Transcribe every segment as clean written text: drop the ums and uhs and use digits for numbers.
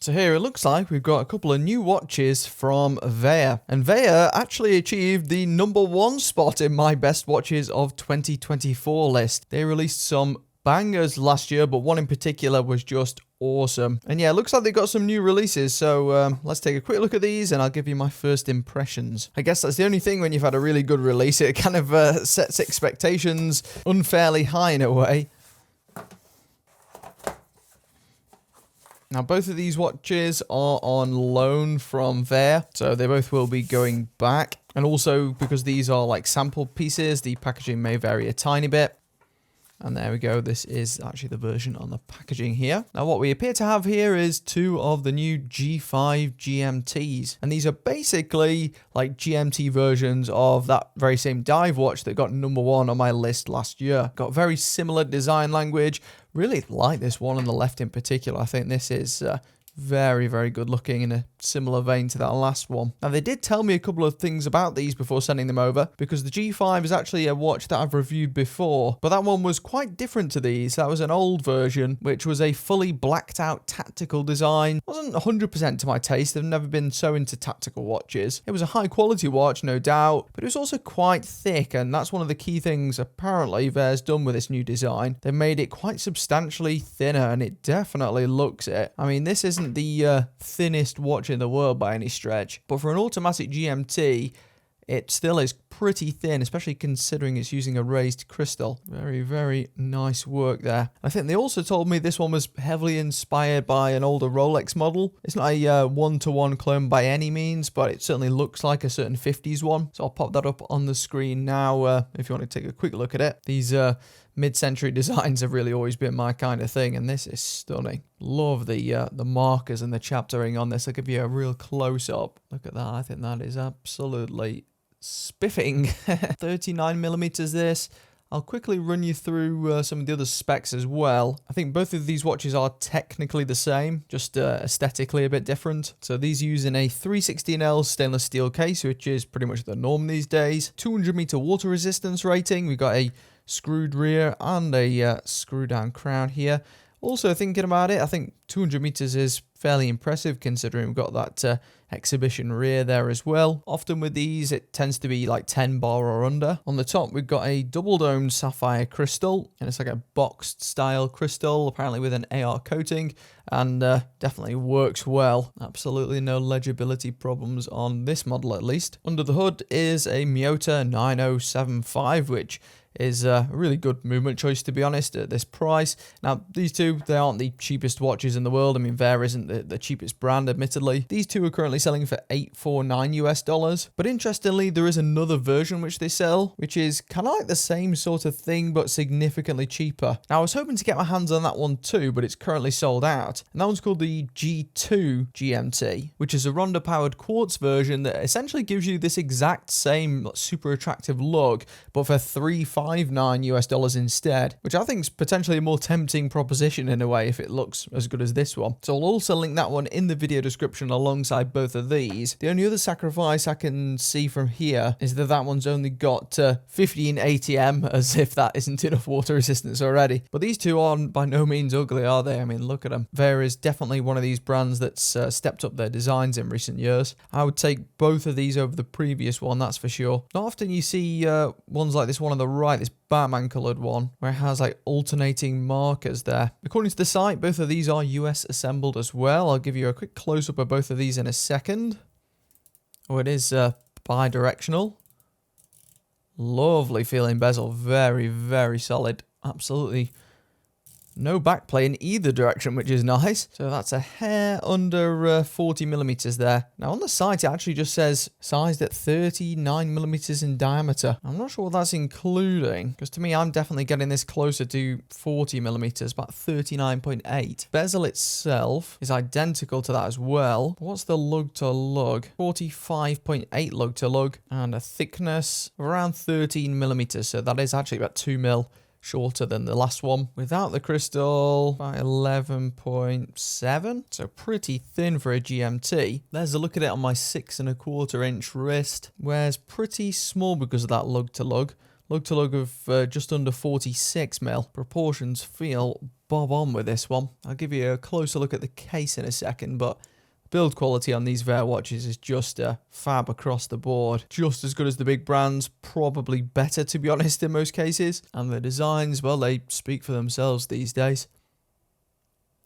So here it looks like we've got a couple of new watches from Veja. And Veja actually achieved the #1 spot in my best watches of 2024 list. They released some bangers last year, but one in particular was just awesome. And yeah, it looks like they got some new releases, so let's take a quick look at these and I'll give you my first impressions. I guess that's the only thing when you've had a really good release, it kind of sets expectations unfairly high in a way. Now, both of these watches are on loan from Veja, so they both will be going back. And also, because these are like sample pieces, the packaging may vary a tiny bit. And there we go, this is actually the version on the packaging here. Now what we appear to have here is two of the new G5 GMTs. And these are basically like GMT versions of that very same dive watch that got #1 on my list last year. Got very similar design language. Really like this one on the left in particular. I think this is very, very good looking in a similar vein to that last one. Now, they did tell me a couple of things about these before sending them over, because the G5 is actually a watch that I've reviewed before, but that one was quite different to these. That was an old version, which was a fully blacked out tactical design. Wasn't 100% to my taste. I've never been so into tactical watches. It was a high quality watch, no doubt, but it was also quite thick, and that's one of the key things apparently Veja's done with this new design. They've made it quite substantially thinner, and it definitely looks it. I mean, this isn't the thinnest watch in the world by any stretch, but for an automatic GMT, it still is pretty thin, especially considering it's using a raised crystal. Very, very nice work there. I think they also told me this one was heavily inspired by an older Rolex model. It's not a one-to-one clone by any means, but it certainly looks like a certain 50s one. So I'll pop that up on the screen now if you want to take a quick look at it. These mid-century designs have really always been my kind of thing, and this is stunning. Love the markers and the chaptering on this. I'll give you a real close-up. Look at that. I think that is absolutely spiffing. 39mm this. I'll quickly run you through some of the other specs as well. I think both of these watches are technically the same, just aesthetically a bit different. So these use in a 316L stainless steel case, which is pretty much the norm these days. 200-meter water resistance rating. We've got a screwed rear and a screw down crown here. Also thinking about it, I think 200 meters is fairly impressive considering we've got that exhibition rear there as well. Often with these, it tends to be like 10 bar or under. On the top, we've got a double domed sapphire crystal, and it's like a boxed style crystal, apparently with an AR coating, and definitely works well. Absolutely no legibility problems on this model at least. Under the hood is a Miyota 9075, which is a really good movement choice, to be honest, at this price. Now, these two, they aren't the cheapest watches in the world. I mean, Veja isn't the cheapest brand, admittedly. These two are currently selling for $849 US. But interestingly, there is another version which they sell, which is kind of like the same sort of thing, but significantly cheaper. Now, I was hoping to get my hands on that one too, but it's currently sold out. And that one's called the G2 GMT, which is a Ronda-powered quartz version that essentially gives you this exact same super attractive look, but for $359 US instead, which I think is potentially a more tempting proposition in a way if it looks as good as this one. So I'll also link that one in the video description alongside both of these. The only other sacrifice I can see from here is that that one's only got 15 ATM, as if that isn't enough water resistance already. But these two aren't by no means ugly, are they? I mean, look at them. Veja is definitely one of these brands that's stepped up their designs in recent years. I would take both of these over the previous one, that's for sure. Not often you see ones like this one on the right, this Batman coloured one, where it has like alternating markers there. According to the site, both of these are US assembled as well. I'll give you a quick close-up of both of these in a second. Oh, it is bi-directional. Lovely feeling bezel. Very, very solid. Absolutely no backplay in either direction, which is nice. So that's a hair under 40mm there. Now on the site, it actually just says sized at 39mm in diameter. I'm not sure what that's including, because to me, I'm definitely getting this closer to 40mm, about 39.8. Bezel itself is identical to that as well. What's the lug to lug? 45.8 lug to lug, and a thickness of around 13mm. So that is actually about 2mm shorter than the last one. Without the crystal, about 11.7. So pretty thin for a GMT. There's a look at it on my 6¼ inch wrist. Wears pretty small because of that lug to lug. Lug to lug of just under 46mm. Proportions feel bob on with this one. I'll give you a closer look at the case in a second, but build quality on these Vair watches is just fab across the board. Just as good as the big brands, probably better to be honest in most cases. And the designs, well, they speak for themselves these days.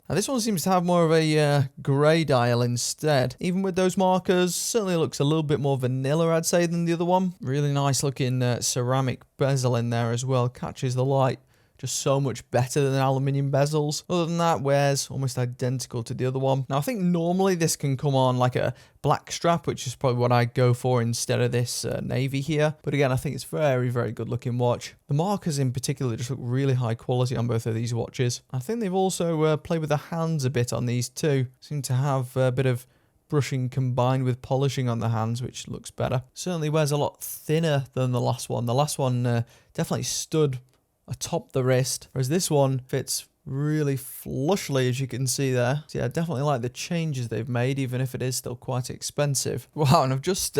Now this one seems to have more of a grey dial instead. Even with those markers, certainly looks a little bit more vanilla, I'd say, than the other one. Really nice looking ceramic bezel in there as well. Catches the light just so much better than aluminium bezels. Other than that, wears almost identical to the other one. Now I think normally this can come on like a black strap, which is probably what I'd go for instead of this navy here. But again, I think it's very, very good looking watch. The markers in particular just look really high quality on both of these watches. I think they've also played with the hands a bit on these too. Seem to have a bit of brushing combined with polishing on the hands, which looks better. Certainly wears a lot thinner than the last one. The last one definitely stood atop the wrist, whereas this one fits really flushly, as you can see there. So yeah, I definitely like the changes they've made, even if it is still quite expensive. Wow, and I've just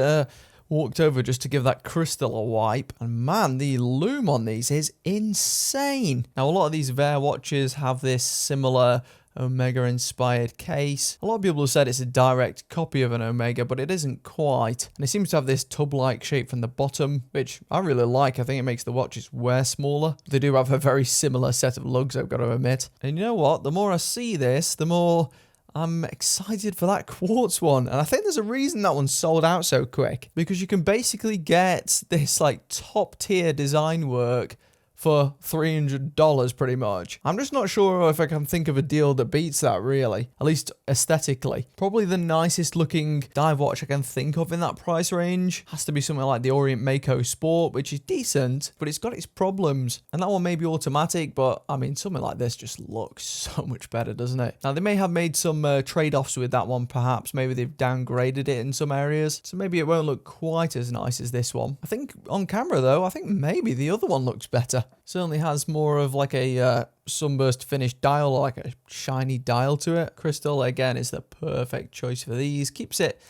walked over just to give that crystal a wipe, and man, the lume on these is insane. Now, a lot of these Vair watches have this similar Omega inspired case. A lot of people have said it's a direct copy of an Omega, but it isn't quite. And it seems to have this tub-like shape from the bottom, which I really like. I think it makes the watches wear smaller. They do have a very similar set of lugs, I've got to admit. And you know what? The more I see this, the more I'm excited for that quartz one. And I think there's a reason that one sold out so quick, because you can basically get this like top tier design work for $300 pretty much. I'm just not sure if I can think of a deal that beats that, really, at least aesthetically. Probably the nicest looking dive watch I can think of in that price range has to be something like the Orient Mako Sport, which is decent, but it's got its problems. And that one may be automatic, but I mean, something like this just looks so much better, doesn't it? Now, they may have made some trade-offs with that one, perhaps. Maybe they've downgraded it in some areas, so maybe it won't look quite as nice as this one. I think on camera, though, I think maybe the other one looks better. Certainly has more of like a sunburst finish dial, or like a shiny dial to it. Crystal, again, is the perfect choice for these. Keeps it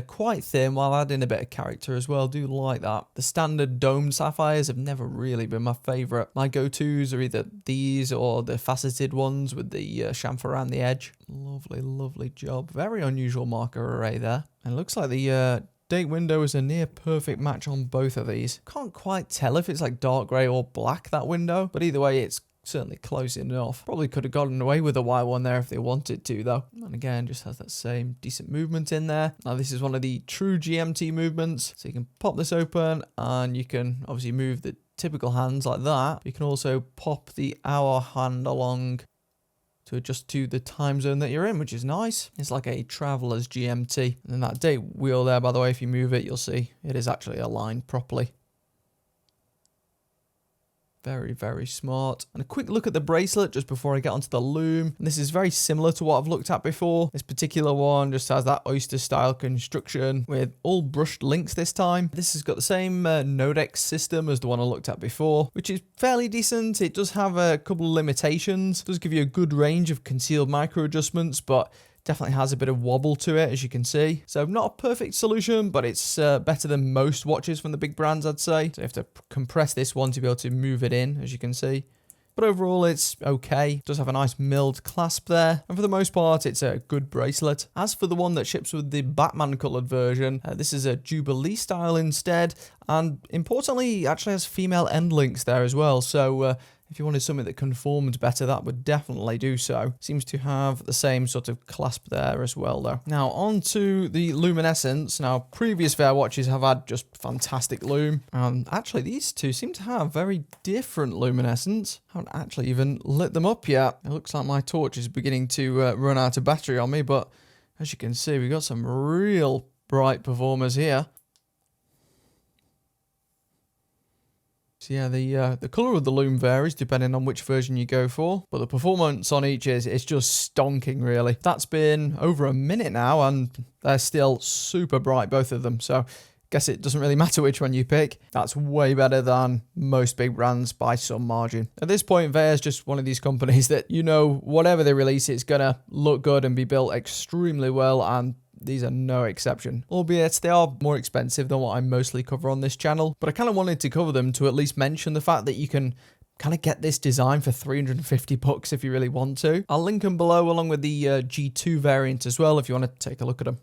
quite thin while adding a bit of character as well. Do like that. The standard domed sapphires have never really been my favourite. My go-tos are either these or the faceted ones with the chamfer around the edge. Lovely, lovely job. Very unusual marker array there. And it looks like the date window is a near perfect match on both of these. Can't quite tell if it's like dark grey or black, that window, but either way, it's certainly close enough. Probably could have gotten away with a white one there if they wanted to, though. And again, just has that same decent movement in there. Now, this is one of the true GMT movements, so you can pop this open and you can obviously move the typical hands like that. You can also pop the hour hand along to adjust to the time zone that you're in, which is nice. It's like a traveler's GMT. And then that date wheel there, by the way, if you move it, you'll see it is actually aligned properly. Very, very smart. And a quick look at the bracelet just before I get onto the lume. And this is very similar to what I've looked at before. This particular one just has that oyster style construction with all brushed links this time. This has got the same Nodex system as the one I looked at before, which is fairly decent. It does have a couple of limitations. It does give you a good range of concealed micro adjustments, but definitely has a bit of wobble to it, as you can see. So not a perfect solution, but it's better than most watches from the big brands, I'd say. So you have to compress this one to be able to move it in, as you can see. But overall, it's okay. It does have a nice milled clasp there. And for the most part, it's a good bracelet. As for the one that ships with the Batman coloured version, this is a Jubilee style instead. And importantly, it actually has female end links there as well. So if you wanted something that conformed better, that would definitely do so. Seems to have the same sort of clasp there as well, though. Now, on to the luminescence. Now, previous Vair watches have had just fantastic lume. And actually, these two seem to have very different luminescence. I haven't actually even lit them up yet. It looks like my torch is beginning to run out of battery on me, but as you can see, we've got some real bright performers here. So yeah, the colour of the lume varies depending on which version you go for, but the performance on each is just stonking, really. That's been over a minute now, and they're still super bright, both of them, so guess it doesn't really matter which one you pick. That's way better than most big brands by some margin. At this point, Vair's just one of these companies that, you know, whatever they release, it's gonna look good and be built extremely well, and these are no exception. Albeit they are more expensive than what I mostly cover on this channel, but I kind of wanted to cover them to at least mention the fact that you can kind of get this design for 350 bucks if you really want to. I'll link them below along with the G2 variant as well if you want to take a look at them.